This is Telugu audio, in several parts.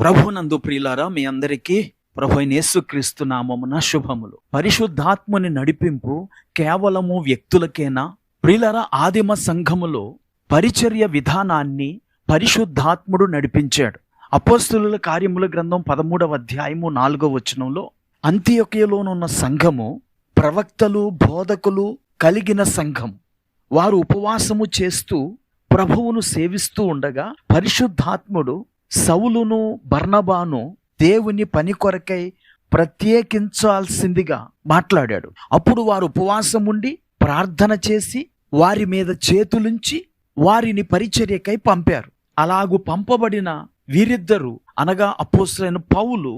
ప్రభునందు ప్రియులారా, మీ అందరికీ ప్రభు అయిన యేసుక్రీస్తు నామమున శుభములు. పరిశుద్ధాత్మని నడిపింపు కేవలము వ్యక్తులకేనా? ప్రియులారా, ఆదిమ సంఘములో పరిచర్య విధానాన్ని పరిశుద్ధాత్ముడు నడిపించాడు. అపోస్తలుల కార్యముల గ్రంథం 13వ అధ్యాయము 4వ వచనంలో, అంతియొకయలోనున్న సంఘము ప్రవక్తలు బోధకులు కలిగిన సంఘం, వారు ఉపవాసము చేస్తూ ప్రభువును సేవిస్తూ ఉండగా పరిశుద్ధాత్ముడు సౌలును బర్నబాను దేవుని పని కొరకై ప్రత్యేకించాల్సిందిగా మాట్లాడాడు. అప్పుడు వారు ఉపవాసం ఉండి ప్రార్థన చేసి వారి మీద చేతులుంచి వారిని పరిచర్యకై పంపారు. అలాగు పంపబడిన వీరిద్దరూ అనగా అపోస్తలులైన పౌలు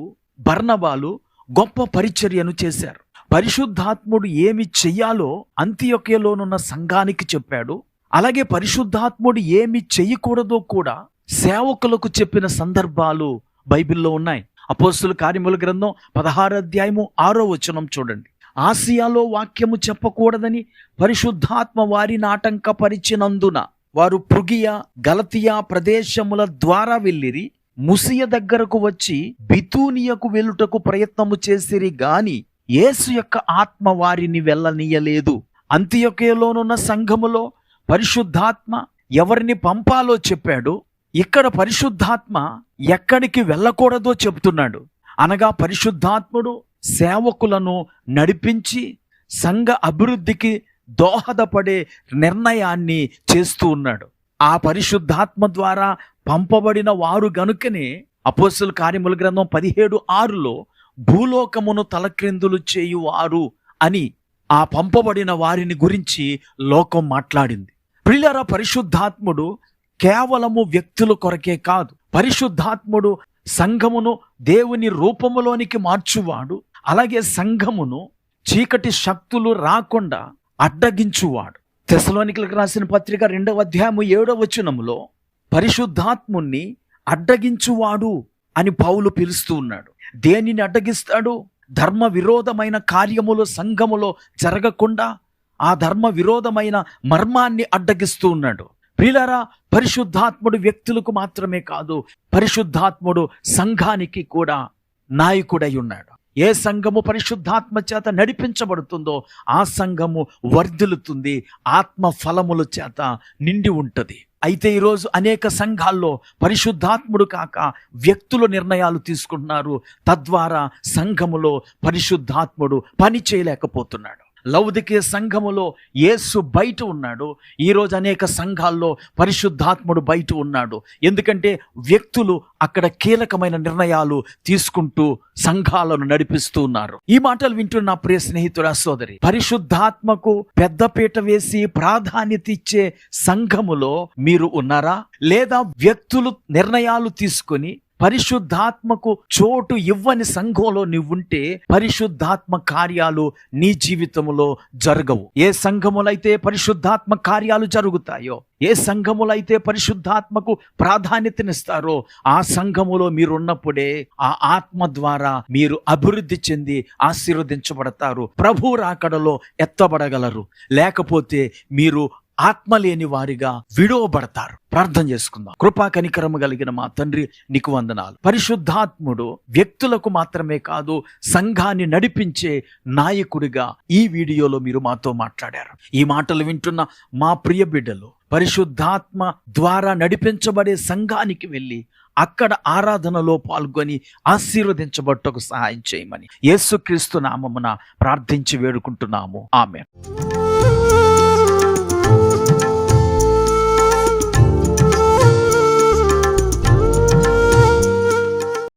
బర్నబాలు గొప్ప పరిచర్యను చేశారు. పరిశుద్ధాత్ముడు ఏమి చెయ్యాలో అంతియొకయలోనున్న సంఘానికి చెప్పాడు. అలాగే పరిశుద్ధాత్ముడు ఏమి చెయ్యకూడదో కూడా సేవకులకు చెప్పిన సందర్భాలు బైబిల్లో ఉన్నాయి. అపోస్తలుల కార్యముల గ్రంథం 16వ అధ్యాయము 6వ వచనం చూడండి. ఆసియాలో వాక్యము చెప్పకూడదని పరిశుద్ధాత్మ వారిని ఆటంకపరిచినందున వారు పృగియా గలతియా ప్రదేశముల ద్వారా వెళ్ళిరి. ముసియ దగ్గరకు వచ్చి బితూనియకు వెళ్ళుటకు ప్రయత్నము చేసిరి గాని యేసు యొక్క ఆత్మ వారిని వెళ్ళనీయలేదు. అంతియొకయలోనున్న సంఘములో పరిశుద్ధాత్మ ఎవరిని పంపాలో చెప్పాడు. ఇక్కడ పరిశుద్ధాత్మ ఎక్కడికి వెళ్ళకూడదో చెబుతున్నాడు. అనగా పరిశుద్ధాత్ముడు సేవకులను నడిపించి సంఘ అభివృద్ధికి దోహదపడే నిర్ణయాన్ని చేస్తూ ఉన్నాడు. ఆ పరిశుద్ధాత్మ ద్వారా పంపబడిన వారు గనుకనే అపోస్తలుల కార్యముల గ్రంథం 17:6లో భూలోకమును తలక్రిందులు చేయువారు అని ఆ పంపబడిన వారిని గురించి లోకం మాట్లాడింది. ప్రియులారా, పరిశుద్ధాత్ముడు కేవలము వ్యక్తుల కొరకే కాదు. పరిశుద్ధాత్ముడు సంఘమును దేవుని రూపములోనికి మార్చువాడు. అలాగే సంఘమును చీకటి శక్తులు రాకుండా అడ్డగించువాడు. తెస్సలోనికలకు రాసిన పత్రిక 2వ అధ్యాయము 7వ వచనములో పరిశుద్ధాత్ముణ్ణి అడ్డగించువాడు అని పౌలు పిలుస్తూ ఉన్నాడు. దేనిని అడ్డగిస్తాడు? ధర్మ విరోధమైన కార్యములు సంఘములో జరగకుండా ఆ ధర్మ విరోధమైన మర్మాన్ని అడ్డగిస్తూ ఉన్నాడు. ప్రియులారా, పరిశుద్ధాత్ముడు వ్యక్తులకు మాత్రమే కాదు, పరిశుద్ధాత్ముడు సంఘానికి కూడా నాయకుడై ఉన్నాడు. ఏ సంఘము పరిశుద్ధాత్మ చేత నడిపించబడుతుందో ఆ సంఘము వర్ధిల్లుతుంది, ఆత్మ ఫలముల చేత నిండి ఉంటుంది. అయితే ఈరోజు అనేక సంఘాల్లో పరిశుద్ధాత్ముడు కాక వ్యక్తులు నిర్ణయాలు తీసుకుంటున్నారు. తద్వారా సంఘములో పరిశుద్ధాత్ముడు పని చేయలేకపోతున్నాడు. లౌదికీయ సంఘములో యేసు బయట ఉన్నాడు. ఈరోజు అనేక సంఘాల్లో పరిశుద్ధాత్ముడు బయట ఉన్నాడు. ఎందుకంటే వ్యక్తులు అక్కడ కీలకమైన నిర్ణయాలు తీసుకుంటూ సంఘాలను నడిపిస్తూ ఉన్నారు. ఈ మాటలు వింటున్న ప్రియ స్నేహితుడా, సోదరి, పరిశుద్ధాత్మకు పెద్దపీట వేసి ప్రాధాన్యత ఇచ్చే సంఘములో మీరు ఉన్నారా? లేదా వ్యక్తులు నిర్ణయాలు తీసుకొని పరిశుద్ధాత్మకు చోటు ఇవ్వని సంఘంలో నువ్వుంటే పరిశుద్ధాత్మ కార్యాలు నీ జీవితంలో జరగవు. ఏ సంఘములైతే పరిశుద్ధాత్మ కార్యాలు జరుగుతాయో, ఏ సంఘములైతే పరిశుద్ధాత్మకు ప్రాధాన్యతనిస్తారో ఆ సంఘములో మీరున్నప్పుడే ఆ ఆత్మ ద్వారా మీరు అభివృద్ధి చెంది ఆశీర్వదించబడతారు. ప్రభు రాకడలో ఎత్తబడగలరు. లేకపోతే మీరు ఆత్మ లేని వారిగా విడువబడతారు. ప్రార్థన చేసుకుందాం. కృపా కనికరము కలిగిన మా తండ్రి, నీకు వందనాలు. పరిశుద్ధాత్ముడు వ్యక్తులకు మాత్రమే కాదు, సంఘాన్ని నడిపించే నాయకుడిగా ఈ వీడియోలో మీరు మాతో మాట్లాడారు. ఈ మాటలు వింటున్న మా ప్రియ బిడ్డలు పరిశుద్ధాత్మ ద్వారా నడిపించబడే సంఘానికి వెళ్ళి అక్కడ ఆరాధనలో పాల్గొని ఆశీర్వదించబట్టకు సహాయం చేయమని యేసుక్రీస్తు నామమున ప్రార్థించి వేడుకుంటున్నాము. ఆమేన్.